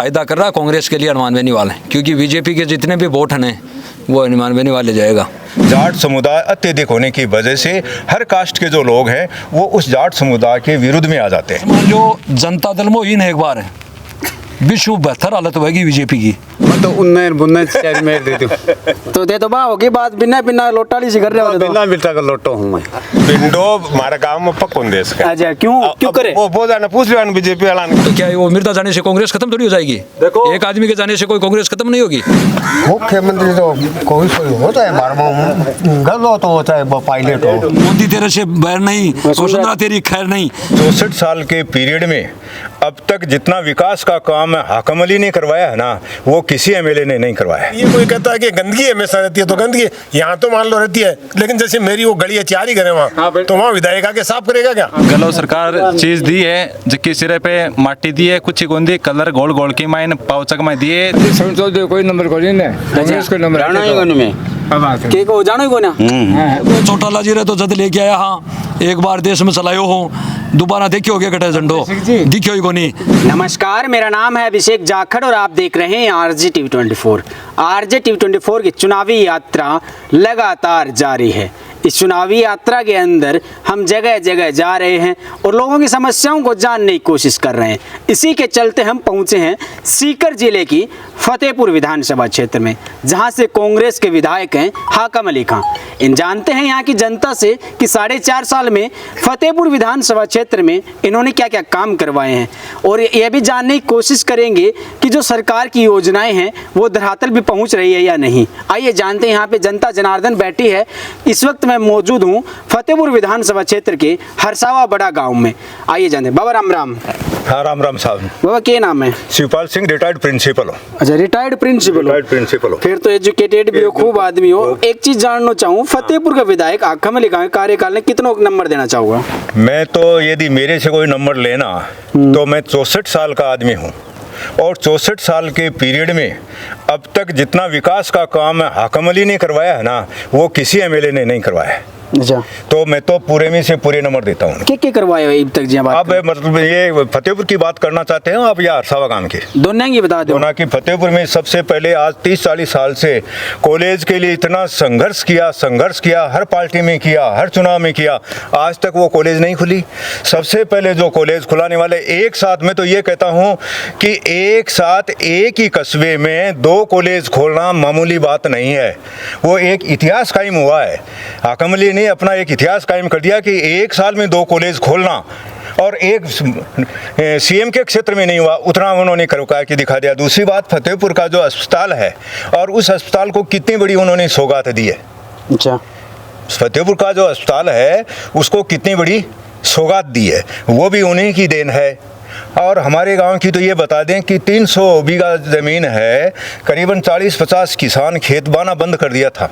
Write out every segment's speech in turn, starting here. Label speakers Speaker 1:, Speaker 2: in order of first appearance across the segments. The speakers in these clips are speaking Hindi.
Speaker 1: फायदा कर रहा है कांग्रेस के लिए हनुमान बेनीवाल है, क्योंकि बीजेपी के जितने भी वोट हैं वो हनुमान बेनीवाल ले जाएगा।
Speaker 2: जाट समुदाय अत्यधिक होने की वजह से हर कास्ट के जो लोग हैं वो उस जाट समुदाय के विरुद्ध में आ जाते हैं।
Speaker 1: जो जनता दल में ही एक बार है विश्व बेहतर हालत होगी बीजेपी की।
Speaker 3: मैं तो उन्हें बुन्ने चार मेर दे दूं तो दे दो बा होगी बात बिना बिना लोटाली से कर रहे हो
Speaker 4: बिना बिल्टा का लोटो हूं मैं
Speaker 2: पिंडो हमारे गांव में पक्कों देश का।
Speaker 3: अच्छा क्यों करे
Speaker 2: वो जाने पूछ लिया बीजेपी वाला ने।
Speaker 1: तो क्या वो मिर्जा जाने से कांग्रेस खत्म थोड़ी हो जाएगी? देखो एक आदमी के जाने से कोई कांग्रेस खत्म नहीं होगी।
Speaker 4: मुख्यमंत्री तो कोई होता है बारह गलो तो होता है पायलट हो।
Speaker 1: मोदी तेरे से बैर नहीं, वसुंधरा तेरी खैर नहीं।
Speaker 2: 64 साल के पीरियड में अब तक जितना विकास का काम हाकम अली ने करवाया है ना वो किसी एमएलए ने नहीं करवाया।
Speaker 5: ये कोई कहता है कि गंदगी हमेशा रहती है, तो गंदगी यहाँ तो मान लो रहती है, लेकिन जैसे मेरी वो गली है 4 ही घर है वहाँ, तो वहाँ विधायक आके साफ करेगा क्या?
Speaker 6: गलो सरकार चीज दी है जिसके सिरे पे माटी दी है, कुछ गोंदी कलर गोल गोल की माइन पाउचक में दिए।
Speaker 7: कोई नंबर को नहीं कांग्रेस को नंबर
Speaker 3: के को जानो ही को ना
Speaker 1: चौटाला जी रे तो जद लेके आया। हाँ एक बार देश में चलायो हो, दोबारा देखियो हो गया कटे झंडो दिखियो ही को नहीं।
Speaker 3: नमस्कार, मेरा नाम है अभिषेक जाखड़ और आप देख रहे हैं आरजे टीवी 24। आरजे टीवी 24 की चुनावी यात्रा लगातार जारी है। इस चुनावी यात्रा के अंदर हम जगह जगह जा रहे हैं और लोगों की समस्याओं को जानने की कोशिश कर रहे हैं। इसी के चलते हम पहुंचे हैं सीकर जिले की फतेहपुर विधानसभा क्षेत्र में, जहां से कांग्रेस के विधायक हैं हाकम अली खां। इन जानते हैं यहाँ की जनता से कि 4.5 साल में फतेहपुर विधानसभा क्षेत्र में इन्होंने क्या क्या काम करवाए हैं, और यह भी जानने की कोशिश करेंगे कि जो सरकार की योजनाएं हैं वो धरातल भी पहुँच रही है या नहीं। आइए जानते हैं। यहाँ पे जनता जनार्दन बैठी है। इस वक्त मैं मौजूद हूँ फतेहपुर विधानसभा क्षेत्र के हरसावा बड़ा गांव में। आइए जानते। बाबा राम राम।
Speaker 2: हाँ राम राम साहब।
Speaker 3: बाबा क्या नाम है?
Speaker 2: शिवपाल सिंह, रिटायर्ड प्रिंसिपल हो।
Speaker 3: अच्छा रिटायर्ड प्रिंसिपल हो। फिर तो एजुकेटेड भी हो, खूब आदमी हो। एक चीज जानना चाहूँ, फतेहपुर का विधायक हाकम अली खां कार्यकाल ने कितनों नंबर देना चाहूँगा?
Speaker 2: मैं तो यदि मेरे से कोई नंबर लेना तो मैं 64 साल का आदमी हूँ और 64 साल के पीरियड में अब तक जितना विकास का काम हाकम अली ने करवाया है ना वो किसी एमएलए ने नहीं करवाया है।
Speaker 3: अच्छा
Speaker 2: तो मैं तो पूरे में से पूरे नंबर देता हूँ।
Speaker 3: क्या करवाए हो अब तक जी?
Speaker 2: आप मतलब ये फतेहपुर की बात करना चाहते हैं आप या हरसावा गांव की?
Speaker 3: दोनों की बता दो
Speaker 2: ना। कि फतेहपुर में सबसे पहले आज 30-40 साल से कॉलेज के लिए इतना संघर्ष किया, हर पार्टी में किया, हर चुनाव में किया, आज तक वो कॉलेज नहीं खुली। सबसे पहले जो कॉलेज खुलाने वाले एक साथ में तो ये कहता हूँ कि एक साथ एक ही कस्बे में 2 कॉलेज खोलना मामूली बात नहीं है। वो एक इतिहास कायम हुआ है। हाकम अली ने अपना एक इतिहास कायम कर दिया कि एक साल में 2 कॉलेज खोलना, और एक सीएम के क्षेत्र में नहीं हुआ उतना उन्होंने करके दिखा दिया। दूसरी बात, फतेहपुर का जो अस्पताल है और उस अस्पताल को कितनी बड़ी उन्होंने सौगात दी है।
Speaker 3: अच्छा
Speaker 2: फतेहपुर का जो अस्पताल है उसको कितनी बड़ी सौगात दी है, वो भी उन्हीं की देन है। और हमारे गांव की तो ये बता दें कि 300 बीघा ज़मीन है, करीबन 40-50 किसान खेत बाना बंद कर दिया था।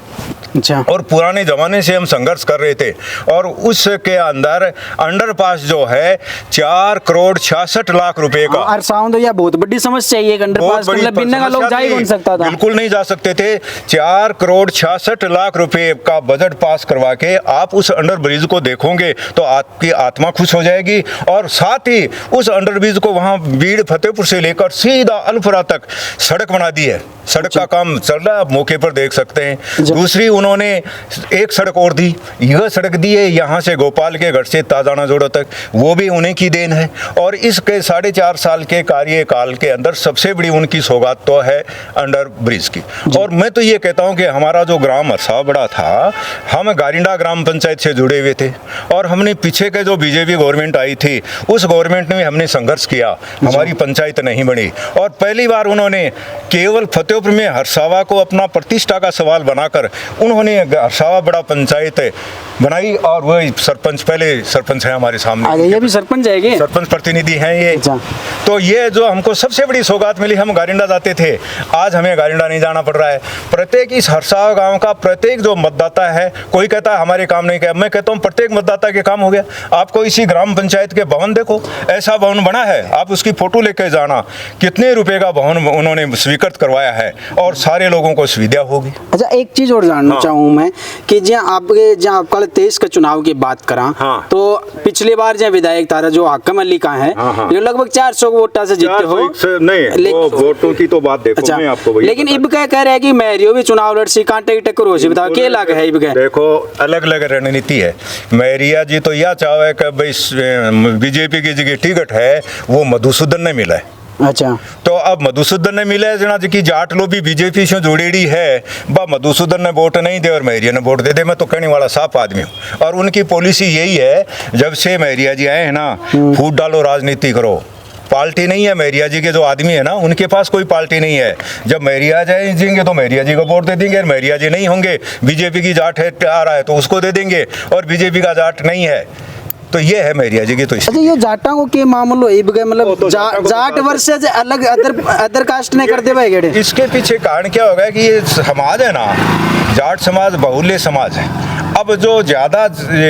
Speaker 3: अच्छा।
Speaker 2: और पुराने ज़माने से हम संघर्ष कर रहे थे और उसके अंदर अंडरपास जो है 4 करोड़ 66 लाख रुपए का।
Speaker 3: अरसाउंड तो यह बहुत बड़ी समस्या है। अंडरपास मतलब बिना का लोग जा ही नहीं सकता था।
Speaker 2: बिल्कुल नहीं जा सकते थे। 4 करोड़ 66 लाख रुपए का बजट पास करवा के आप उस अंडर ब्रिज को देखोगे तो आपकी आत्मा खुश हो जाएगी। और साथ ही उस अंडर ब्रिज को वहाँ बीड़ फतेहपुर से लेकर सीधा अल्फरा तक सड़क बना दी है। सड़क का काम चल रहा है, आप मौके पर देख सकते हैं। दूसरी उन्होंने एक सड़क और दी, यह सड़क दी है यहाँ से गोपाल के घर से ताजाना जोड़ो तक, वो भी उन्हीं की देन है। और इसके 4.5 साल के कार्यकाल के अंदर सबसे बड़ी उनकी सौगात तो है अंडर ब्रिज की। और मैं तो ये कहता हूँ कि हमारा जो ग्राम हरसावा बड़ा था, हम गारिंडा ग्राम पंचायत से जुड़े हुए थे और हमने पीछे के जो बीजेपी गवर्नमेंट आई थी उस गवर्नमेंट में हमने संघर्ष किया, हमारी पंचायत नहीं बनी। और पहली बार उन्होंने केवल फतेहपुर में हरसावा को अपना प्रतिष्ठा का सवाल बनाकर उन्होंने हरसावा बड़ा पंचायत बनाई और वही सरपंच, पहले सरपंच है हमारे सामने।
Speaker 3: ये भी सरपंच है,
Speaker 2: सरपंच प्रतिनिधि हैं ये। तो ये जो हमको सबसे बड़ी सौगात मिली, हम गारिंडा जाते थे, आज हमें गारिंडा नहीं जाना पड़ रहा है। प्रत्येक इस हरसावा गांव का प्रत्येक जो मतदाता है, कोई कहता है हमारे काम नहीं किया, मैं कहता हूँ प्रत्येक मतदाता के काम हो गया। आपको इसी ग्राम पंचायत के भवन देखो, ऐसा भवन बना है, आप उसकी फोटो लेकर जाना, कितने रुपए का भवन उन्होंने स्वीकृत करवाया है और सारे लोगों को सुविधा होगी।
Speaker 3: अच्छा, एक चीज और जानना चाहूँ मैं कि जहाँ आप कल 23 का चुनाव की बात करा, तो पिछली बार जहाँ विधायक तारा जो हाकिम अली का है, ये लगभग 400 वोटा से जीते हो।
Speaker 2: नहीं, वो वोटों की तो बात देखो, मैं आपको वही
Speaker 3: लेकिन इब क्या कह रहे हैं कि मैरियो भी चुनाव लड़ सी, कांटे की टक्कर हो सी, बताओ क्या लग है इब?
Speaker 2: देखो, अलग अलग रणनीति है। मैरिया जी तो यह चाहे कि भाई बीजेपी की जगह टिकट है वो मधुसूदन ने मिला है।
Speaker 3: अच्छा,
Speaker 2: तो अब मधुसूदन ने मिला है जना जी जाट लो भी बीजेपी से जोड़ेड़ी है, बा मधुसूदन ने वोट नहीं दे और मैरिया ने वोट दे दे। मैं तो कहने वाला साफ आदमी हूँ और उनकी पॉलिसी यही है, जब से मैरिया जी आए हैं ना, फूट डालो राजनीति करो, पार्टी नहीं है। मैरिया जी के जो आदमी है ना, उनके पास कोई पार्टी नहीं है। जब मैरिया जाएंगे तो मैरिया जी को वोट दे देंगे, और मैरिया जी नहीं होंगे, बीजेपी की जाट है आ रहा है तो उसको दे देंगे, और बीजेपी का जाट नहीं है तो ये है मैरिया जी की। तो
Speaker 3: अच्छा, ये जाटा को के मामलो इब गए, मतलब जाट वर्सेस अलग अदर कास्ट ने कर दे भाई गेड़े।
Speaker 2: इसके पीछे कारण क्या होगा कि ये समाज है ना, जाट समाज बहुल्य समाज है। अब जो ज़्यादा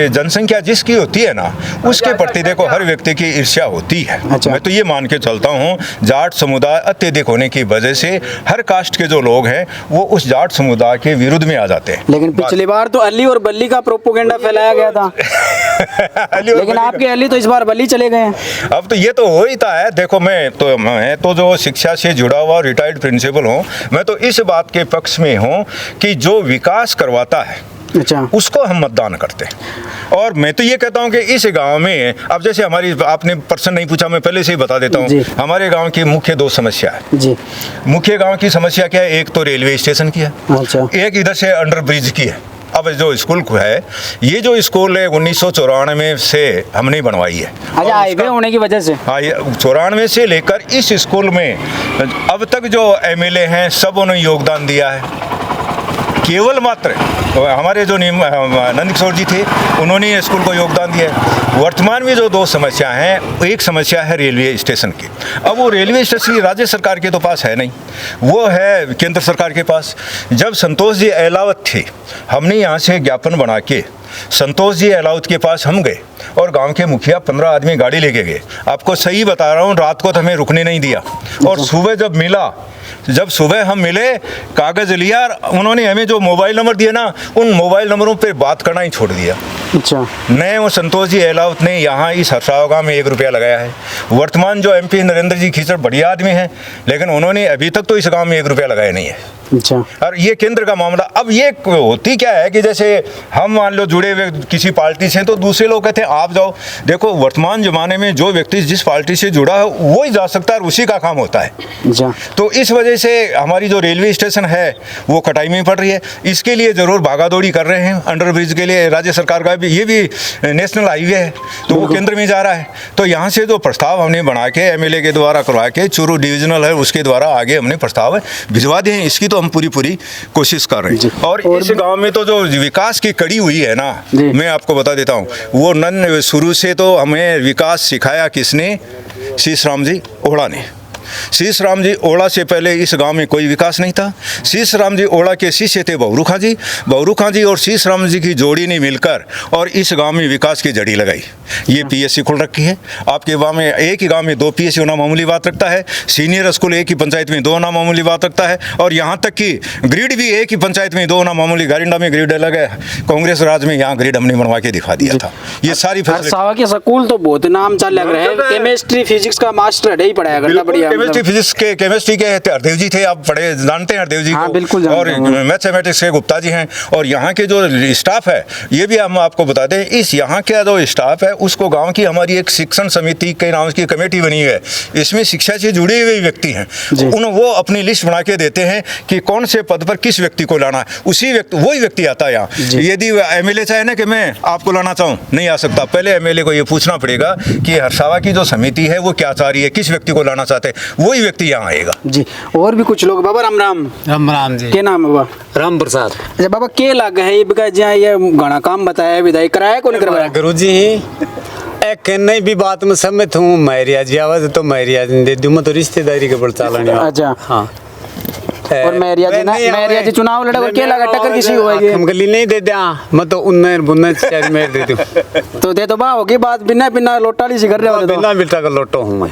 Speaker 2: जनसंख्या जिसकी होती है ना, उसके प्रति देखो हर व्यक्ति की ईर्ष्या होती है।
Speaker 3: अच्छा।
Speaker 2: मैं तो ये मान के चलता हूँ, जाट समुदाय अत्यधिक होने की वजह से हर कास्ट के जो लोग हैं वो उस जाट समुदाय के विरुद्ध में आ जाते हैं।
Speaker 3: लेकिन पिछली बार तो अली और बल्ली का प्रोपोगेंडा फैलाया गया था लेकिन आपके अली तो इस बार बल्ली चले गए हैं।
Speaker 2: अब तो ये तो हो ही था है। देखो, मैं तो जो शिक्षा से जुड़ा हुआ रिटायर्ड प्रिंसिपल हूँ, मैं तो इस बात के पक्ष में हूँ कि जो विकास करवाता है,
Speaker 3: अच्छा,
Speaker 2: उसको हम मतदान करते हैं। और मैं तो ये कहता हूँ कि इस गांव में, अब जैसे हमारी, आपने पर्सन नहीं पूछा, मैं पहले से ही बता देता हूँ, हमारे गांव की मुख्य 2 समस्या है जी। मुख्य गांव की समस्या क्या है? एक तो रेलवे स्टेशन की है, अच्छा, एक इधर से अंडर ब्रिज की है। अब जो स्कूल है, ये जो स्कूल है 1994 से हमने बनवाई है।
Speaker 3: अच्छा, हाईवे होने की वजह से?
Speaker 2: हाँ, 94 से लेकर इस स्कूल में अब तक जो एमएलए हैं सब उन्होंने योगदान दिया है। केवल मात्र हमारे जो नंद किशोर जी थे, उन्होंने स्कूल को योगदान दिया है। वर्तमान में जो 2 समस्या हैं, एक समस्या है रेलवे स्टेशन की। अब वो रेलवे स्टेशन राज्य सरकार के तो पास है नहीं, वो है केंद्र सरकार के पास। जब संतोष जी अहलावत थे, हमने यहाँ से ज्ञापन बना के संतोष जी अहलावत के पास हम गए और गांव के मुखिया 15 आदमी गाड़ी लेके गए। आपको सही बता रहा हूँ, रात को तो हमें रुकने नहीं दिया, और सुबह जब सुबह हम मिले, कागज़ लिया, उन्होंने हमें जो मोबाइल नंबर दिए ना, उन मोबाइल नंबरों पे बात करना ही छोड़ दिया।
Speaker 3: अच्छा,
Speaker 2: नए वो संतोष जी अहलावत ने यहाँ इस हरसाव गाँव में 1 रुपया लगाया है। वर्तमान जो MP नरेंद्र जी खीचड़ बढ़िया आदमी हैं, लेकिन उन्होंने अभी तक तो इस गाँव में 1 रुपया लगाया नहीं है।
Speaker 3: अच्छा,
Speaker 2: और ये केंद्र का मामला। अब ये होती क्या है कि जैसे हम मान लो जुड़े हुए किसी पार्टी से, तो दूसरे लोग कहते हैं आप जाओ। देखो, वर्तमान जमाने में जो व्यक्ति जिस पार्टी से जुड़ा है वो ही जा सकता है और उसी का काम होता है।
Speaker 3: अच्छा,
Speaker 2: तो इस वजह से हमारी जो रेलवे स्टेशन है वो कटाई में पड़ रही है। इसके लिए जरूर भागादौड़ी कर रहे हैं। अंडर ब्रिज के लिए राज्य सरकार का भी, ये भी नेशनल हाईवे है तो वो केंद्र में जा रहा है। तो यहाँ से जो प्रस्ताव हमने बना के MLA के द्वारा करवा के, चूरू डिविजनल है उसके द्वारा आगे हमने प्रस्ताव भिजवा दिए हैं। इसकी तो हम पूरी कोशिश कर रहे हैं। और इस गांव में तो जो विकास की कड़ी हुई है ना, मैं आपको बता देता हूँ, वो शुरू से तो हमें विकास सिखाया किसने? शीश राम जी ओढ़ा ने। शीश राम जी ओढ़ा से पहले इस गांव में कोई विकास नहीं था। शीश राम जी ओढ़ा के शिष्य थे बहरू खां जी। बहरू खां जी और शीश राम जी की जोड़ी ने मिलकर और इस गांव में विकास की जड़ी लगाई। ये PSC खुल रखी है। आपके गांव में, एक ही गांव में 2 PSC होना मामूली बात रखता है। सीनियर स्कूल एक ही पंचायत में 2 होना मामूली बात रखता है। और यहाँ तक कि ग्रिड भी एक ही पंचायत में 2 होना मामूली। गारिंडा में ग्रिड अलग है, कांग्रेस राज में यहाँ ग्रिड हमने बनवा के दिखा दिया था। ये सारी
Speaker 3: के स्कूल तो बहुत नाम चल लग रहा है। केमिस्ट्री फिजिक्स का मास्टर ही पढ़ाया करता, बढ़िया।
Speaker 2: केमिस्ट्री के हरदेव जी थे, आप बड़े जानते हैं हरदेव जी को।
Speaker 3: बिल्कुल।
Speaker 2: और मैथमेटिक्स के गुप्ता जी हैं। और यहाँ के जो स्टाफ है, ये भी हम आपको बता दें, इस यहाँ का जो स्टाफ है उसको गांव की हमारी एक शिक्षण समिति के नाम की कमेटी बनी है। इसमें शिक्षा से जुड़े हुए व्यक्ति हैं, वो अपनी लिस्ट बना के देते हैं कि कौन से पद पर किस व्यक्ति को लाना है। वही व्यक्ति आता है यहाँ। यदि MLA चाहे ना कि मैं आपको लाना चाहूँ, नहीं आ सकता। पहले MLA को ये पूछना पड़ेगा कि हरसावा की जो समिति है वो क्या चाह रही है, किस व्यक्ति को लाना चाहते हैं, वही व्यक्ति यहाँ आएगा
Speaker 3: जी। और भी कुछ लोग। बाबा राम राम।
Speaker 8: राम राम जी।
Speaker 3: क्या नाम है बाबा?
Speaker 8: राम प्रसाद।
Speaker 3: अच्छा बाबा, क्या लग है ये घना काम बताया, विदाई कराया कौन करवाया?
Speaker 8: गुरु जी एक नहीं भी बात में सम्मत हूँ। मैरिया जी आवाज तो मैरिया दे दूँ, मैं तो रिश्तेदारी के बड़ चालन।
Speaker 3: अच्छा,
Speaker 8: हाँ।
Speaker 3: और मैरिया जी ना मैरिया जी चुनाव लड़े क्या लगा टक्कर किसी को होगी
Speaker 8: हम गली नहीं दे दिया मैं तो उन्हें बुन्ने चार मेर दे दूं
Speaker 3: तो दे तो बा होगी बात बिना बिना लोटाली से कर रहे हो तो
Speaker 8: बिना बिल्टा का लोटो हूं मैं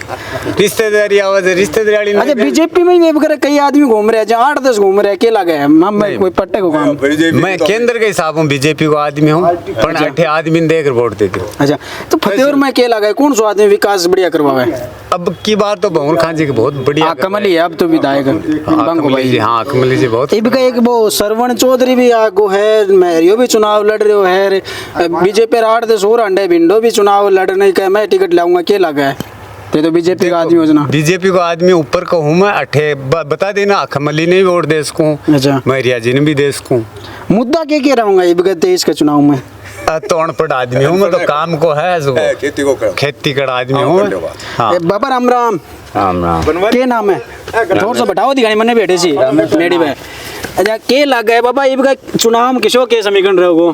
Speaker 8: रिश्तेदारी आवाज रिश्तेदारी
Speaker 3: अच्छा बीजेपी में ये वगैरह कई आदमी घूम रहे हैं जहाँ 8-10 घूम रहे हैं क्या लगा है मैं कोई पट्टे को काम
Speaker 8: मैं केंद्र के हिसाब हूँ बीजेपी को आदमी हूँ पर 8 आदमी ने देकर वोट देते हूँ
Speaker 3: अच्छा तो फतेहपुर में क्या लगा है कौन सा आदमी विकास बढ़िया करवावे
Speaker 8: अब की बात तो भवन खान जी की बहुत बढ़िया
Speaker 3: कमल ही है अब तो विधायक बंगो भाई
Speaker 8: जी हाँ कमल जी बहुत
Speaker 3: इब का एक वो सरवण चौधरी भी आगो है मैरियो भी चुनाव लड़ रहे है बीजेपी 8-10 और अंडे भिंडो भी चुनाव लड़ने का मैं टिकट लाऊंगा क्या लगा है तो बीजेपी का आदमी योजना
Speaker 8: बीजेपी को आदमी ऊपर का हूँ मैं 8 बता देना कमली ने भी वोट दे सकूँ
Speaker 3: अच्छा
Speaker 8: मैरिया जी ने भी दे सकूँ
Speaker 3: मुद्दा क्या रहूंगा इब का 23 का चुनाव में
Speaker 8: तो अनपढ़ आदमी हूँ मैं तो काम को है खेती का आदमी हूँ
Speaker 3: बाबा राम राम क्या नाम है थोड़ा सा बताओ दिखाई मैंने बैठे सी मेडी में अच्छा क्या लग गए बाबा इब का चुनाव किसो के समीकरण रहोगो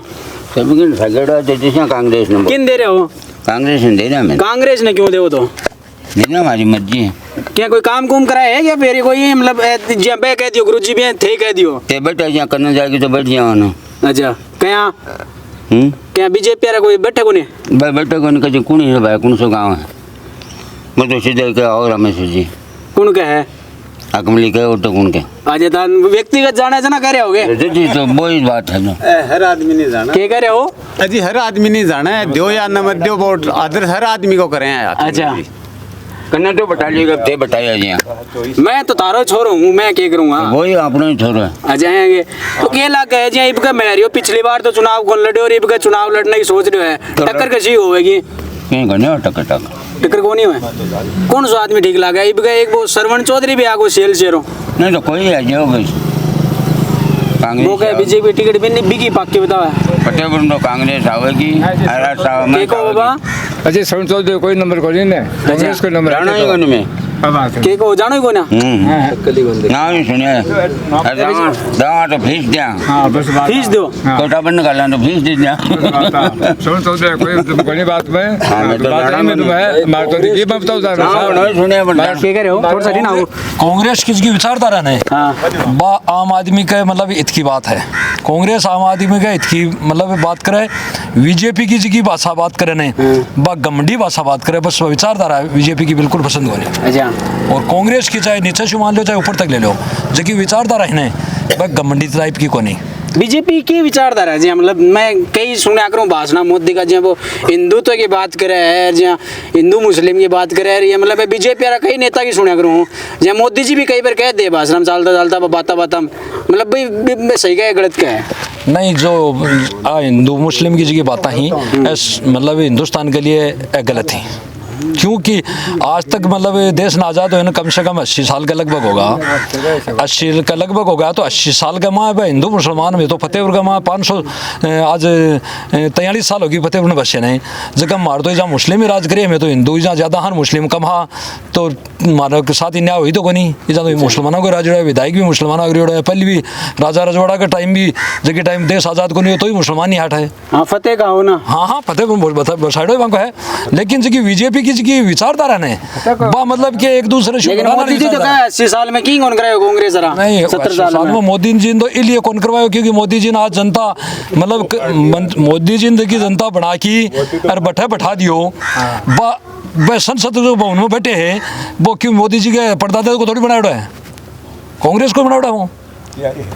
Speaker 9: कांग्रेस ने
Speaker 3: किन दे रहे हो
Speaker 9: कांग्रेस ने देना मैं
Speaker 3: कांग्रेस ने क्यों दे तो
Speaker 9: देना हमारी मर्जी है
Speaker 3: क्या कोई काम कुम कराए है या फिर कोई मतलब जिया बे कह दियो गुरुजी भी थे कह दियो
Speaker 9: ते बैठा यहाँ करना जाएगी तो बैठ जाओ ना
Speaker 3: अच्छा क्या क्या बीजेपी वाला कोई बैठे को नहीं
Speaker 9: भाई बैठे को नहीं कहीं कौन है भाई कौन सा गाँव है मैं तो सीधे क्या और रमेश जी
Speaker 3: कौन का है
Speaker 9: अकमली के और तो कौन के
Speaker 3: आज व्यक्तिगत जाना जना कह रहे होगे
Speaker 9: जी तो वही बात है ना
Speaker 8: हर आदमी नहीं जाना
Speaker 3: क्या कह रहे हो
Speaker 8: अजी हर आदमी नहीं जाना है दो या न मत दो वोट अदर हर आदमी को करें
Speaker 3: अच्छा
Speaker 9: करना तो बता लिएगा ते बताया जी यहाँ
Speaker 3: मैं तो तारो छोरो हूँ मैं क्या करूँगा
Speaker 9: वही अपना ही छोरा
Speaker 3: आ जाएंगे तो क्या लग है जी इब का मैरियो पिछली बार तो चुनाव कौन लड़े और इब का चुनाव लड़ने की सोच रहे है टक्कर कैसी होगी
Speaker 9: कहीं करने टक्कर
Speaker 3: टक्कर कौन ही हुए कौन सा आदमी ठीक लगा इब का एक वो सरवण चौधरी भी आगो सेल शेरो
Speaker 9: नहीं तो कोई है जो भाई
Speaker 3: वो क्या बीजेपी टिकट भी नहीं बिकी पक्की बताओ
Speaker 9: फतेहपुर तो कांग्रेस आवेगी
Speaker 3: देखो बाबा
Speaker 7: अच्छा सुन तो कोई नंबर को नहीं है कांग्रेस को नंबर
Speaker 9: जाना ही कोनी में
Speaker 3: के को जानो ही को ना
Speaker 9: ना नहीं सुनिए दवा तो फीस दिया
Speaker 7: हाँ बस बात
Speaker 3: फीस दो
Speaker 9: कोटा बंद कर तो फीस दे दिया
Speaker 7: सुन तो कोई कोई बात में बात नहीं में तुम्हें मार तो देखिए मैं बताऊँ
Speaker 9: नहीं सुनिए
Speaker 3: क्या कह रहे हो थोड़ा सा ना
Speaker 1: कांग्रेस किसकी विचारधारा है बा आम आदमी का मतलब हित की बात है कांग्रेस आम आदमी का हित की मतलब बात करे बीजेपी की जी भाषा बात करे ने बा गमंडी भाषा बात करे बस विचारधारा बीजेपी की बिल्कुल पसंद होनी
Speaker 3: अच्छा
Speaker 1: और कांग्रेस की चाहे नीचे से मान लो चाहे ऊपर तक ले लो जो विचारधारा है ना गमंडी टाइप की कोनी
Speaker 3: बीजेपी की विचारधारा जी मतलब मैं कई सुना करूँ भाषण मोदी का जी वो हिंदुत्व की बात करे है जी हिंदू मुस्लिम की बात करे है मतलब बीजेपी वाला कई नेता की सुना करूँ जी मोदी जी भी कई बार कह दे भाषण चलता चलता बाता बाता मतलब भाई सही का है गलत क्या है
Speaker 1: नहीं जो हिंदू मुस्लिम की जगह बातें ही मतलब हिंदुस्तान के लिए गलत ही क्योंकि आज तक मतलब देश ना आज़ाद हुए ना कम से कम 80 साल का लगभग होगा 80 का लगभग होगा तो 80 साल का माँ है हिंदू मुसलमान में तो फतेहपुर का माँ 500 आज 43 साल होगी फतेहपुर में बसे नहीं जगह मार तो जहाँ मुस्लिम ही राज करे में तो हिंदू जहाँ ज़्यादा हर मुस्लिम कम हाँ तो मारा के साथ ही न्याय हुई तो को नहीं जहाँ तो मुसलमानों को राज रहा है विधायक भी मुसलमानों का रहा है पहले भी राजा रजवाड़ा का टाइम भी जगह टाइम देश आज़ाद को नहीं हो तो ही मुसलमान ही हट है
Speaker 3: हाँ फतेह का हो ना
Speaker 1: हाँ फतेहपुर साइडो वहाँ को है लेकिन जगह बीजेपी की विचारधारा ने मतलब कि एक दूसरे
Speaker 3: लेकिन मोदी जी तो कहा 80 साल में की कौन करायो कांग्रेस
Speaker 1: नहीं
Speaker 3: 70 साल में
Speaker 1: मोदी जी तो इसलिए कौन करवायो क्योंकि मोदी जी ने आज जनता मतलब मोदी जी ने की जनता बना की और बैठा दियो संसद जो भवन में बैठे हैं वो क्यों मोदी जी के परदादा को थोड़ी बनाया है कांग्रेस को बनाया वो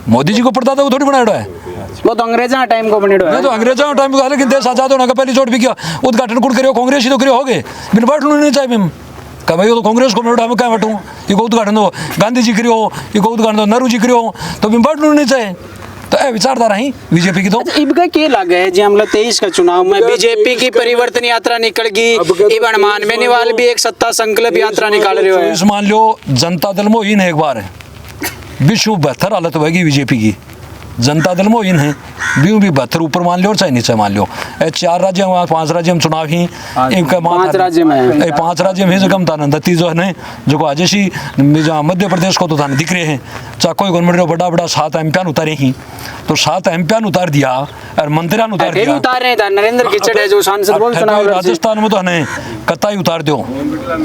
Speaker 1: मोदी जी को परदादा को थोड़ी बनाया है
Speaker 3: वो तो अंग्रेजा टाइम को बने
Speaker 1: तो अंग्रेजा टाइम को लेकिन देश आजाद होने का पहली चोट भी किया उद्घाटन कुछ करियो कांग्रेस ही तो करियो हो गए बिन बैठ नहीं चाहिए मैम कब भाई तो कांग्रेस को मैं क्या बैठूँ ये को उद्घाटन दो गांधी जी करियो ये को उद्घाटन दो नेहरू जी करियो तो बिन बैठ नहीं चाहिए तो ए विचारधारा ही बीजेपी की तो
Speaker 3: इबका क्या लगा है जी मतलब 23 का चुनाव में बीजेपी की परिवर्तन यात्रा निकल गई इवन मान मेनीवाल भी एक सत्ता संकल्प यात्रा निकाल रहे हो
Speaker 1: इस मान लो जनता दल में इन एक बार है विश्व बेहतर हालत होगी बीजेपी की जनता दल में इन है भी बेहतर ऊपर मान लो और चाहे नीचे मान लो 4 राज्य 5 राज्य में चुनाव ही
Speaker 3: 5 राज्य में
Speaker 1: 5 राज्य में जगम था नती जो है ना जो आज जहाँ मध्य प्रदेश को तो था दिख रहे हैं चाहे कोई गवर्नमेंट बड़ा बड़ा 7 एमपियान उतारे ही तो 7 एमपियान उतार दिया और मंत्रियान उतार दिया
Speaker 3: नरेंद्र किचड़ है जो सांसद वो चुनाव
Speaker 1: राजस्थान में तो है कत्ता ही उतार दो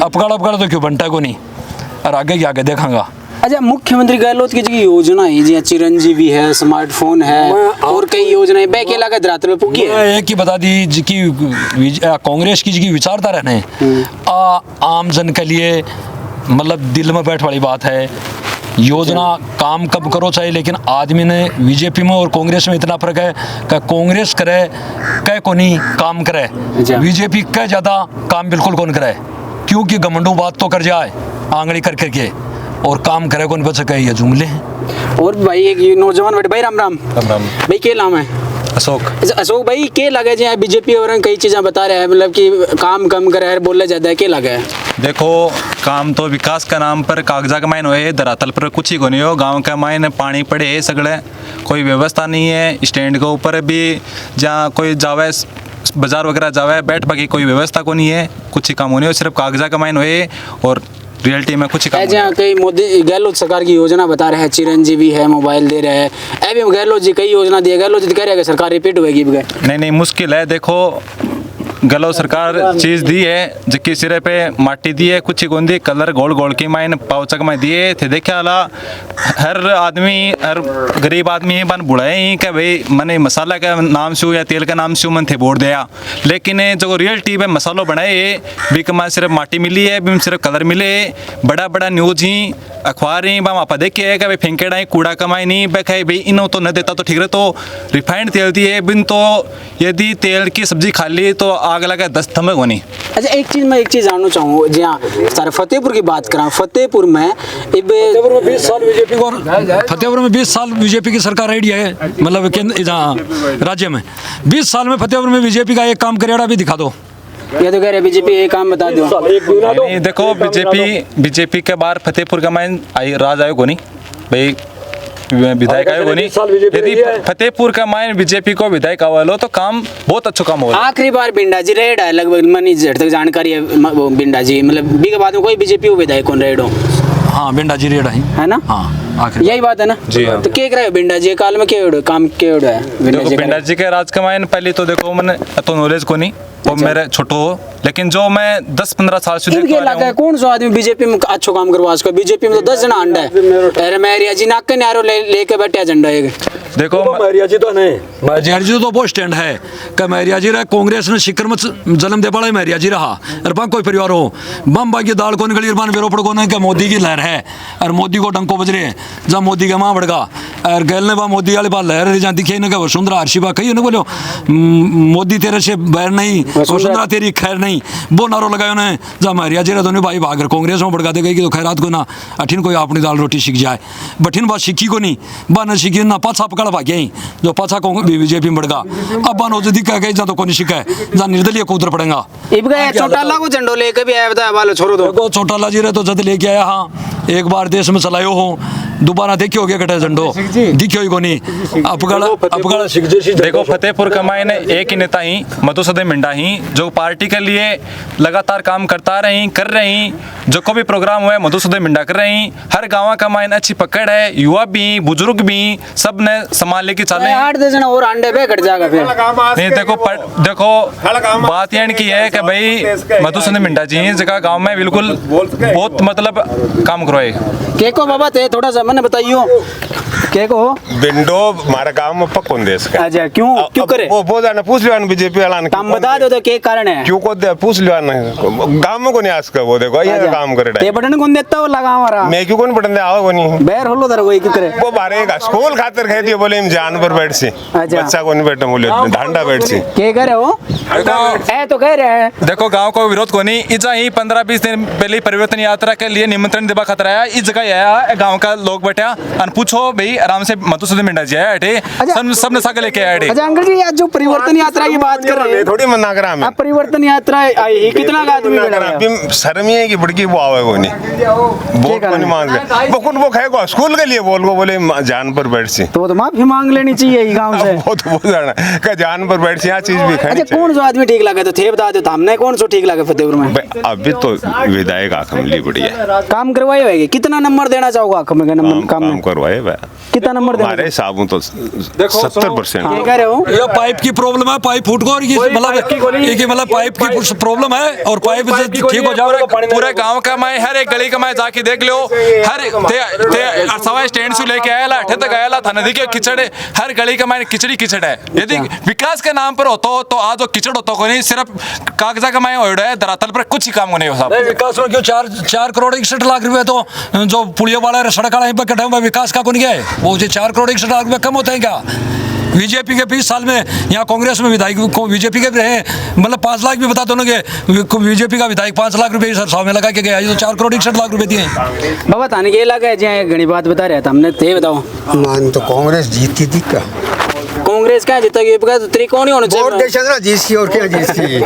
Speaker 1: अपगाड़ तो क्यों बनता को नहीं और आगे क्या आगे देखांगा
Speaker 3: अच्छा, मुख्यमंत्री गहलोत की जो योजना है जी, चिरंजीवी है, स्मार्टफोन है और कई योजनाएं बैके लागत रात में पुगी है।
Speaker 1: एक ही बता दी जी की कांग्रेस की जी विचारधारा है आम जन के लिए मतलब दिल में बैठ वाली बात है। योजना काम कब करो चाहिए, लेकिन आदमी ने बीजेपी में और कांग्रेस में इतना फर्क है कि कांग्रेस करे कह को नहीं काम करे, बीजेपी कह ज़्यादा काम बिल्कुल कौन करे, क्योंकि घमंडू बात तो कर जाए आंगली कर करके और काम करे कौन बच सके, ये जुमले हैं।
Speaker 3: और भाई एक नौजवान बैठे, भाई राम राम भाई, क्या नाम है?
Speaker 6: अशोक।
Speaker 3: अशोक भाई, क्या लगे जी बीजेपी और कई चीज़ें बता रहे हैं, मतलब कि काम कम करे है, बोलने ज़्यादा है, क्या लगे है?
Speaker 6: देखो काम तो विकास का नाम पर कागजा का मायने हुए, धरातल पर कुछ ही को नहीं हो। गांव का मायने पानी पड़े है सगड़े, कोई व्यवस्था नहीं है। स्टैंड के ऊपर भी जहाँ कोई जावे बाजार वगैरह जावे बैठ बाकी कोई व्यवस्था को नहीं है, कुछ ही काम होने हो, सिर्फ कागजा का मायने हुए और रियलिटी में कुछ काम।
Speaker 3: जहाँ कई मोदी गहलोत सरकार की योजना बता रहे हैं, चिरंजीवी है, मोबाइल दे रहे हैं, अभी गहलोत जी कई योजना दी है, गहलोत जी कह रहे हैं कि सरकार रिपीट होगी।
Speaker 6: नहीं मुश्किल है। देखो गहलोत सरकार चीज़ दी है जिसकी सिरे पे माटी दी है, कुछ ही गोंदी कलर गोल गोल की माइन पाउचक में दिए थे। देखे वाला हर आदमी, हर गरीब आदमी ही बन बुढ़ाए ही कि भाई मैंने मसाला का नाम से या तेल का नाम से मन थे बोल दिया, लेकिन जो रियलिटी में मसालों बनाए भी कमा सिर्फ माटी मिली है, भी सिर्फ कलर मिले। बड़ा बड़ा न्यूज ही अखबार ही बम आप देखे कि भाई फेंकेड़ा ही कूड़ा कमाई नहीं बैठे भाई इनो तो न देता तो ठीक रहे। तो रिफाइंड तेल दिए बिन, तो यदि तेल की सब्जी खा ली तो आग लगा 10 थमे को नहीं।
Speaker 3: अच्छा, एक चीज़ जानना चाहूँ जी, हाँ सर फतेहपुर की बात करा, फतेहपुर में
Speaker 1: 20 साल बीजेपी को, फतेहपुर में 20 साल बीजेपी की सरकार रही है, मतलब केंद्र राज्य में 20 साल में फतेहपुर में बीजेपी का एक काम करेड़ा भी दिखा दो।
Speaker 3: ये तो कह रहे बीजेपी एक काम बता दो।
Speaker 6: नहीं देखो बीजेपी के बाहर फतेहपुर का माइन राज आयोग नहीं भाई, विधायक आयोग नहीं। यदि फतेहपुर का माइन बीजेपी को विधायक आवा लो तो काम बहुत अच्छा काम होगा।
Speaker 3: आखिरी बार बिंडा जी रेड है लगभग मनी जेड तक जानकारी है, बिंडा जी मतलब बी के बाद में कोई बीजेपी को विधायक कौन रेड हो?
Speaker 1: हाँ बिंडा जी रेड है ना। हाँ आखिर
Speaker 3: यही बात है ना जी। हाँ। तो क्या कर रहे हो बिंडा जी काल में, क्या काम क्या है
Speaker 6: बिंडा जी के राज का माइन? पहले तो देखो मैंने तो नॉलेज को नहीं, वो मेरे छोटो हो, लेकिन जो मैं 10-15 साल से
Speaker 3: है कौन सा आदमी बीजेपी में अच्छा काम करवा सको? बीजेपी में तो 10 जना अंडा है, अरे मैरिया जी नाक के नारो लेके बैठे झंडा एक।
Speaker 6: देखो
Speaker 1: मैरिया जी तो नहीं, मैरिया जी तो वो स्टैंड है कि मैरिया जी रहा कांग्रेस ने शिकर में जन्म दे पड़ा मैरिया जी रहा, अरे कोई परिवार हो बम बाकी दाल को निकली बेरोपड़ को नहीं, मोदी की लहर है और मोदी को डंको बज रहे हैं। जब मोदी के माँ बढ़गा और गैल ने मोदी वाले बात लहर जहाँ दिखे ना वसुंधरा हर्षिबा कही ना बोलो मोदी तेरे से बैर नहीं, वसुंधरा तेरी खैर नहीं, वो नारो लगाए उन्हें। जब मैरिया जी दोनों भाई भाग कांग्रेस में भड़का दे गई कि तो खैरात को ना अठिन कोई अपनी दाल रोटी सीख जाए, बठिन बात सीखी को नहीं बा न सीखी ना पाछा पकड़ भाग्या ही जो पाछा बीजेपी में बढ़गा। अब बा नौजदी कह गई जा तो कोई शिका है जहाँ निर्दलीय को उतर पड़ेगा।
Speaker 3: चौटाला को झंडो लेके भी आया बताया वाले छोड़ो दो।
Speaker 1: चौटाला जी रहे तो जद लेके आया, हाँ एक बार देश में चलायो हो, दोबारा देखियो गया कटे झंडो दिखियो ही को नहीं।
Speaker 6: देखो फतेहपुर का मायने एक ही नेता ही मधुसूदन मिंडा ही जो पार्टी के लिए लगातार काम करता रही कर रही, जो को भी प्रोग्राम हुआ है मधुसूदन मिंडा कर रही। हर गाँव का मायने अच्छी पकड़ है, युवा भी बुजुर्ग भी सब ने संभाल लेके चले।
Speaker 3: 8-10 जना और अंडे पे कट जाएगा फिर
Speaker 6: नहीं। देखो बात यह की है कि भाई मधुसूदन मिंडा जी जगह गाँव में बिल्कुल बहुत मतलब काम करवाए।
Speaker 3: केको बाबा थे थोड़ा सा मैंने बताइयो केको
Speaker 5: विंडो हमारे गांव में पक्कों देश का।
Speaker 3: अच्छा क्यों करे
Speaker 5: वो जाना पूछ लिया बीजेपी वाला ने
Speaker 3: काम बता दो तो क्या कारण है
Speaker 5: क्यों को दे पूछ लिया ना गांव में को नहीं आस का वो देखो ये काम करे
Speaker 3: ते बटन कौन देता वो लगा हमारा मैं
Speaker 5: क्यों कौन बटन दे आओ को नहीं
Speaker 3: बैर होलो दर वही क्यों करे
Speaker 5: वो बारे का स्कूल खातिर कहती है बोले हम जान पर बैठ से बच्चा को नहीं बैठे बोले ढांडा बैठ से
Speaker 3: क्या करे हो ऐ तो कह रहे हैं।
Speaker 6: देखो गांव को विरोध को नहीं, इजा ही 15-20 दिन पहले परिवर्तन यात्रा के लिए निमंत्रण देवा खतरा आया। इस जगह आया गांव का लोग बैठा और पूछो भाई आराम से मधुसूदन मिंडा जी आया अटे सब ने सागे लेके आए।
Speaker 3: अच्छा अंकल जी आज जो परिवर्तन यात्रा की बात कर रहे हैं
Speaker 5: थोड़ी मना करा मैं
Speaker 3: परिवर्तन यात्रा आई कितना आदमी बैठा
Speaker 5: शर्म ही है कि बड़की वो आवे वो नहीं वोट को नहीं मांग रहे वो कौन वो खाएगा स्कूल के लिए बोल को बोले जान पर बैठ से
Speaker 3: तो माफी मांग लेनी चाहिए गांव से
Speaker 5: वो तो वो जाना का जान पर बैठ से यहाँ चीज भी खानी।
Speaker 3: अच्छा कौन सा आदमी ठीक लगे तो थे बता दो हमने कौन सा ठीक लगे फतेहपुर में?
Speaker 5: अभी तो विधायक आखमली बढ़िया
Speaker 3: काम करवाए होगी कितना नंबर देना चाहोगे आखम का काम
Speaker 10: करवाए
Speaker 3: कितना नंबर देना
Speaker 10: हमारे हिसाबों तो 70%।
Speaker 3: क्या कह रहे हो?
Speaker 1: ये पाइप की प्रॉब्लम है, पाइप फूट गया और ये मतलब पाइप की प्रॉब्लम है और पाइप ठीक हो जाओ।
Speaker 6: पूरे गांव का मैं हर एक गली का मैं जाके देख लो, हर सवा स्टैंड से लेके आया अठे तक आया था, नदी के किचड़ हर गली का मैं किचड़ी किचड़ है। यदि विकास के नाम पर होता तो आज जो किचड़ होता को नहीं, सिर्फ कागजा का मैं ओढ़ा है, धरातल पर कुछ ही काम नहीं हो साहब।
Speaker 1: विकास में क्यों 4 करोड़ 61 लाख रुपए तो जो पुलियों वाला सड़क वाला पे कटा हुआ विकास का कौन गया है? वो जो 4 करोड़ 61 लाख रुपए कम होते हैं क्या? बीजेपी के 20 साल में यहाँ कांग्रेस में विधायक को बीजेपी के रहे, मतलब 5 लाख भी बता दोनों के बीजेपी का विधायक 5 लाख रुपए सर में लगा के गया, ये तो 4 करोड़ 61 लाख रुपए दिए।
Speaker 3: बाबा थाने के लगा है जी, घनी बात बता रहे थे हमने, ते बताओ।
Speaker 4: मान तो कांग्रेस जीती थी क्या?
Speaker 3: कांग्रेस क्या जीता? तो त्रिकोणीय होना चाहिए।
Speaker 4: वोट देशा ना जीती और क्या जीती।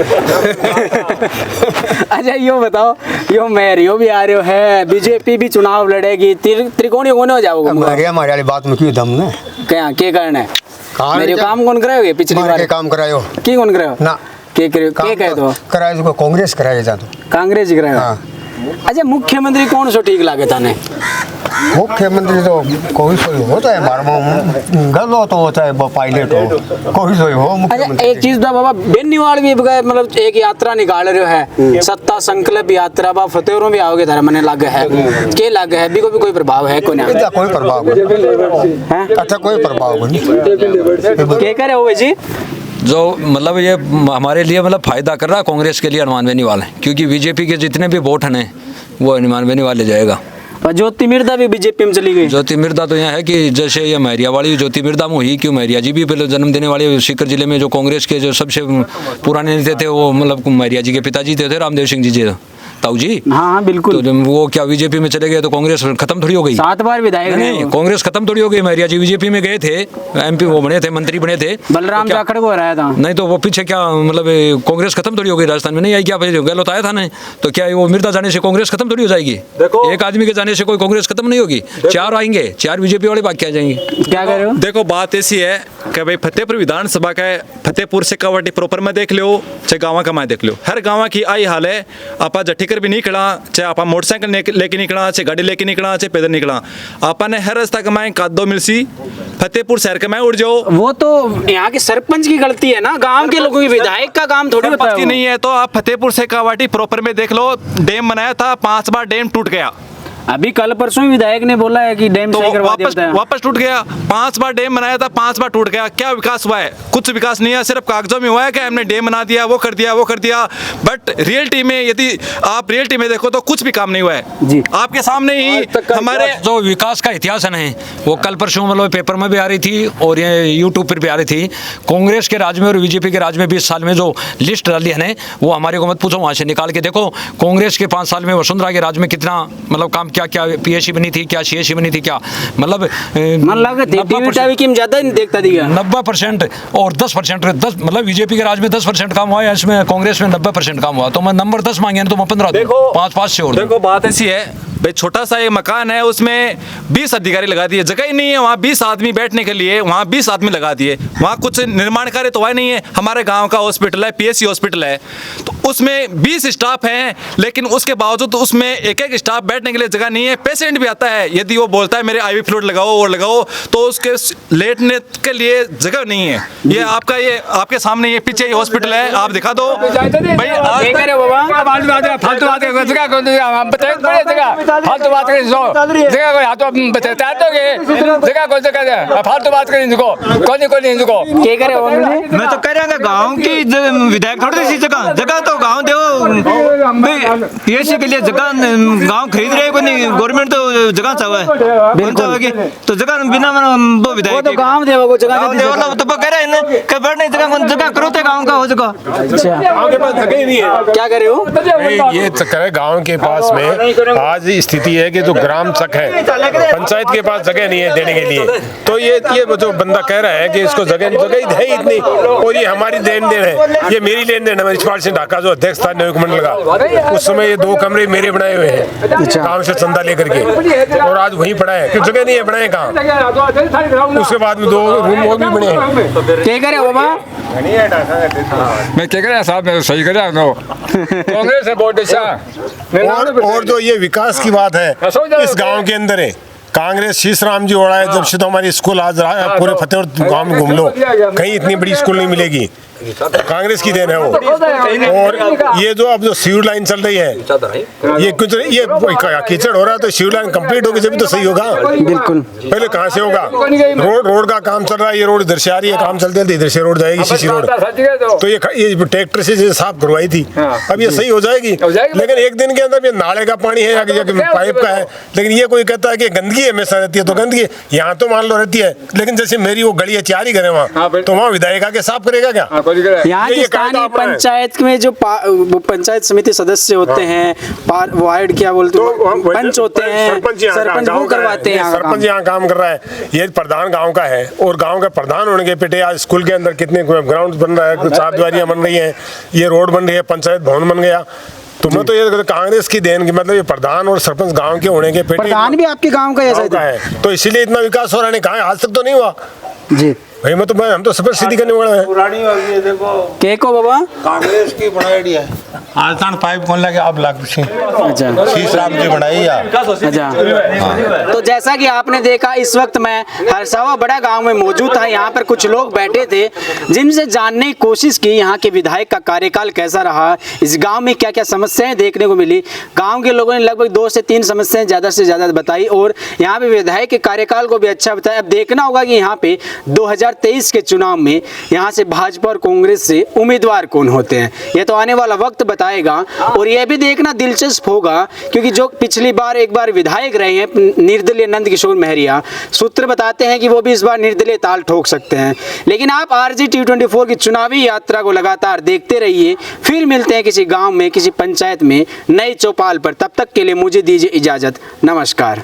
Speaker 3: अच्छा यो बताओ, यो मेयर यो भी आ रहे हो है, बीजेपी भी चुनाव लड़ेगी, त्रिकोणीय कौन हो जाओगे?
Speaker 4: हमारे वाली बात में क्यों दम ना?
Speaker 3: क्या करना है? मेरे काम कौन कराओगे? पिछली बार
Speaker 4: के काम करायो
Speaker 3: की कौन करायो
Speaker 4: ना? के कहे तो करायो जो कांग्रेस कराए जा तो
Speaker 3: कांग्रेस ही करायो। अच्छा मुख्यमंत्री कौन सो ठीक लागे थाने?
Speaker 4: मुख्यमंत्री तो कोई सोई होता है, बारह गलो तो होता है, पायलट हो कोई सोई हो।
Speaker 3: अच्छा एक चीज था बाबा, बेनीवाल भी मतलब एक यात्रा निकाल रहे है, सत्ता संकल्प यात्रा बा फतेहरों भी आओगे धर्म ने लागे है, के लागे है? भी कोई प्रभाव है? कोई नहीं,
Speaker 4: कोई प्रभाव है? अच्छा कोई प्रभाव नहीं।
Speaker 3: क्या करे हो जी?
Speaker 1: जो मतलब ये हमारे लिए मतलब फायदा कर रहा है कांग्रेस के लिए हनुमान बेनीवाल है, क्योंकि बीजेपी के जितने भी वोट हैं वो हनुमान बेनीवाल ले जाएगा।
Speaker 3: और ज्योति मिर्दा भी बीजेपी में चली गई।
Speaker 1: ज्योति मिर्दा तो यहाँ है कि जैसे ये महरिया वाली ज्योति मिर्दा में हुई, क्यों महरिया जी भी पहले जन्म देने वाले सीकर जिले में जो कांग्रेस के जो सबसे पुराने नेता थे वो मतलब महरिया जी के पिताजी थे रामदेव सिंह जी ताऊ जी।
Speaker 3: हाँ बिल्कुल।
Speaker 1: तो वो क्या बीजेपी में चले गए तो कांग्रेस खत्म थोड़ी हो गई?
Speaker 3: 7 बार विधायक
Speaker 1: नहीं, कांग्रेस खत्म थोड़ी हो गई। महरिया जी बीजेपी में गए थे, एमपी वो बने थे, मंत्री बने थे,
Speaker 3: बलराम जाखड़ को हराया था।
Speaker 1: नहीं तो वो पीछे क्या मतलब कांग्रेस खत्म थोड़ी हो गई? राजस्थान में नहीं आई क्या? गहलोत आया था नहीं तो क्या वो मिर्दा जाने से कांग्रेस खत्म थोड़ी हो जाएगी? एक आदमी के जाने से कोई कांग्रेस खत्म नहीं होगी। 4 आएंगे, 4 बीजेपी वाले बाकी आ जाएंगे।
Speaker 3: क्या कर रहे हो?
Speaker 6: देखो बात ऐसी है कि भाई फतेहपुर विधानसभा का फतेहपुर से कवाटी प्रॉपर में देख लो, चाहे गाँव का मैं देख लो, हर गाँव की आई हाल है। आप जट्ठीकर भी नहीं खड़ा, चाहे आप मोटरसाइकिल लेके निकला, चाहे गाड़ी लेके निकला, चाहे पैदल निकला, आपने हर रास्ता कमाए कादो मिलसी फतेहपुर शहर के मैं उड़ जाओ।
Speaker 3: वो तो यहाँ के सरपंच की गलती है ना, गांव के लोगों की, विधायक का काम थोड़ी होता है।
Speaker 6: नहीं है तो आप फतेहपुर से कावाटी प्रॉपर में देख लो, डैम बनाया था 5 बार डैम टूट गया।
Speaker 3: अभी कल परसों विधायक ने बोला है कि डैम सही करवा दिया,
Speaker 6: वापस टूट गया। 5 बार डैम बनाया था, 5 बार टूट गया। क्या विकास हुआ है? कुछ विकास नहीं है, सिर्फ कागजों में हुआ है कि हमने डैम बना दिया, वो कर दिया, वो कर दिया। बट रियलिटी में यदि आप रियलिटी में देखो तो कुछ भी काम नहीं हुआ है
Speaker 3: जी।
Speaker 6: आपके सामने ही हमारे
Speaker 1: जो विकास का इतिहास है नहीं, वो कल परसों मतलब पेपर में भी आ रही थी और ये यूट्यूब पर भी आ रही थी। कांग्रेस के राज में और बीजेपी के राज में 20 साल में जो लिस्ट डाली है ना, वो हमारे को मत पूछो, वहाँ से निकाल के देखो। कांग्रेस के 5 साल में वसुंधरा के राज में कितना मतलब काम, क्या क्या पीएससी बनी थी, क्या सीएससी बनी थी, क्या मतलब
Speaker 3: मन लगा ज्यादा नहीं देखता दिया
Speaker 1: 90% और 10% मतलब बीजेपी के राज में 10% काम हुआ है, इसमें कांग्रेस में 90% काम हुआ। तो मैं नंबर 10 मांगे तो मैं 15
Speaker 6: देखो
Speaker 1: 5 से और
Speaker 6: देखो बात ऐसी है भाई, छोटा सा एक मकान है, उसमें 20 अधिकारी लगा दिए, जगह ही नहीं है वहाँ 20 आदमी बैठने के लिए, वहाँ 20 आदमी लगा दिए, वहाँ कुछ निर्माण कार्य तो हुआ नहीं है। हमारे गांव का हॉस्पिटल है, पीएससी हॉस्पिटल है, तो उसमें 20 स्टाफ हैं, लेकिन उसके बावजूद उसमें एक स्टाफ बैठने के लिए जगह नहीं है। पेशेंट भी आता है, यदि वो बोलता है मेरे आईवी फ्लूइड लगाओ और लगाओ, तो उसके लेटने के लिए जगह नहीं है। ये आपका ये आपके सामने ये पीछे हॉस्पिटल है, आप दिखा दो भाई।
Speaker 7: फालतू बात करें, जगह कोई हाथों बताता तो के जगह कोई जगह फालतू बात करें इनको कौन इनको
Speaker 3: क्या करे हो?
Speaker 8: मैं तो कह रहा हूँ गाँव की विधायक थोड़ी सी जगह तो गाँव दो, पीएससी के लिए जगह गाँव खरीद रहे को नहीं, गवर्नमेंट तो जगह चाहे है बिल्कुल, तो जगह बिना वो विधायक
Speaker 3: तो गाँव देवा को जगह
Speaker 8: तो कह रहे हैं कि बढ़ने जगह करो तो गाँव का हो जगह।
Speaker 5: गाँव के पास जगह ही नहीं है।
Speaker 3: क्या करे हो?
Speaker 5: ये चक्कर है, गाँव के पास में आज स्थिति है कि जो ग्राम चक है, पंचायत के पास जगह नहीं है देने के लिए। तो ये जो बंदा कह रहा है कि इसको जगह है ही इतनी, और ये हमारी लेन देन है, ये मेरी लेन देन है। रिचपाल सिंह ढाका जो अध्यक्ष था न्यायिक मंडल का, उस समय ये 2 कमरे मेरे बनाए हुए हैं गाँव से चंदा लेकर के, और आज वहीं पड़ा है, जगह नहीं है, बनाए कहाँ। उसके बाद में 2 रूम और भी बने हैं।
Speaker 3: क्या करे हो बाबा?
Speaker 7: मैं क्या करे साहब, मैं सही करे कांग्रेस है वोट
Speaker 5: और जो ये विकास की बात है इस गांव के अंदर है, कांग्रेस शीश राम जी ओढ़ा है जब से, तो हमारी स्कूल आज पूरे फतेहपुर गांव में घूम लो, कहीं इतनी बड़ी स्कूल नहीं मिलेगी। कांग्रेस की देन है वो। और ये जो अब जो सीवर लाइन चल रही है, ये कुछ ये कीचड़ हो रहा है, तो सीवर लाइन कंप्लीट होगी जब तो सही होगा।
Speaker 3: बिल्कुल।
Speaker 5: पहले कहाँ से होगा? रोड का काम चल रहा है, ये रोड इधर से आ रही है, काम चलते इधर से रोड जाएगी सीसी रोड, तो ये ट्रैक्टर से साफ करवाई थी, अब ये सही हो जाएगी। लेकिन एक दिन के अंदर ये नाले का पानी है या पाइप का है, लेकिन ये कोई कहता है कि गंदगी हमेशा रहती है, तो गंदगी यहाँ तो मान लो रहती है, लेकिन जैसे मेरी वो गली है 4 ही घर है वहाँ, तो वहाँ विधायक आके साफ करेगा क्या?
Speaker 3: यहाँ की स्थानीय पंचायत में जो पंचायत समिति सदस्य होते हैं, वार्ड क्या बोलते हैं, पंच होते हैं, सरपंच वो करवाते हैं।
Speaker 5: सरपंच यहाँ काम कर रहा है, ये प्रधान गांव का है, और गांव के प्रधान होने के पेटे आज स्कूल के अंदर कितने ग्राउंड बन रहा है, 4 दीवारियां बन रही हैं, ये रोड बन रही है, पंचायत भवन बन गया। तुम्हें तो ये कांग्रेस की देन की, मतलब ये प्रधान और सरपंच गांव के होने के पेटे,
Speaker 3: प्रधान भी आपके गांव का
Speaker 5: है, तो इसीलिए इतना विकास हो रहा है। कहा आज तक तो नहीं हुआ
Speaker 3: जी
Speaker 5: भाई, हम तो सफर सीधी करने वाला है।
Speaker 4: पुरानी वाली देखो
Speaker 3: के को बाबा
Speaker 4: कांग्रेस की बनाई है, आज तक पाइप कौन लगे अब लाख पीछे।
Speaker 3: अच्छा,
Speaker 4: शीश राम जी बनाई है।
Speaker 3: अच्छा, तो जैसा कि आपने देखा, इस वक्त मैं हरसावा बड़ा गांव में मौजूद था। यहाँ पर कुछ लोग बैठे थे जिनसे जानने की कोशिश की यहाँ के विधायक का कार्यकाल कैसा रहा, इस गांव में क्या क्या समस्याएं देखने को मिली। गांव के लोगों ने लगभग 2 से 3 समस्याएं ज़्यादा से ज़्यादा बताई, और यहाँ पे विधायक के कार्यकाल को भी अच्छा बताया। अब देखना होगा कि यहाँ पे 2023 के चुनाव में यहाँ से भाजपा और कांग्रेस से उम्मीदवार कौन होते हैं, यह तो आने वाला वक्त बताएगा। और यह भी देखना दिलचस्प होगा, क्योंकि जो पिछली बार एक बार विधायक रहे हैं निर्दलीय नंद किशोर महरिया, सूत्र बताते हैं कि वो भी इस बार निर्दलीय ताल ठोक सकते हैं। लेकिन आप RG T24 की चुनावी यात्रा को लगातार देखते रहिए। फिर मिलते हैं किसी गांव में, किसी पंचायत में, नई चौपाल पर। तब तक के लिए मुझे दीजिए इजाजत। नमस्कार।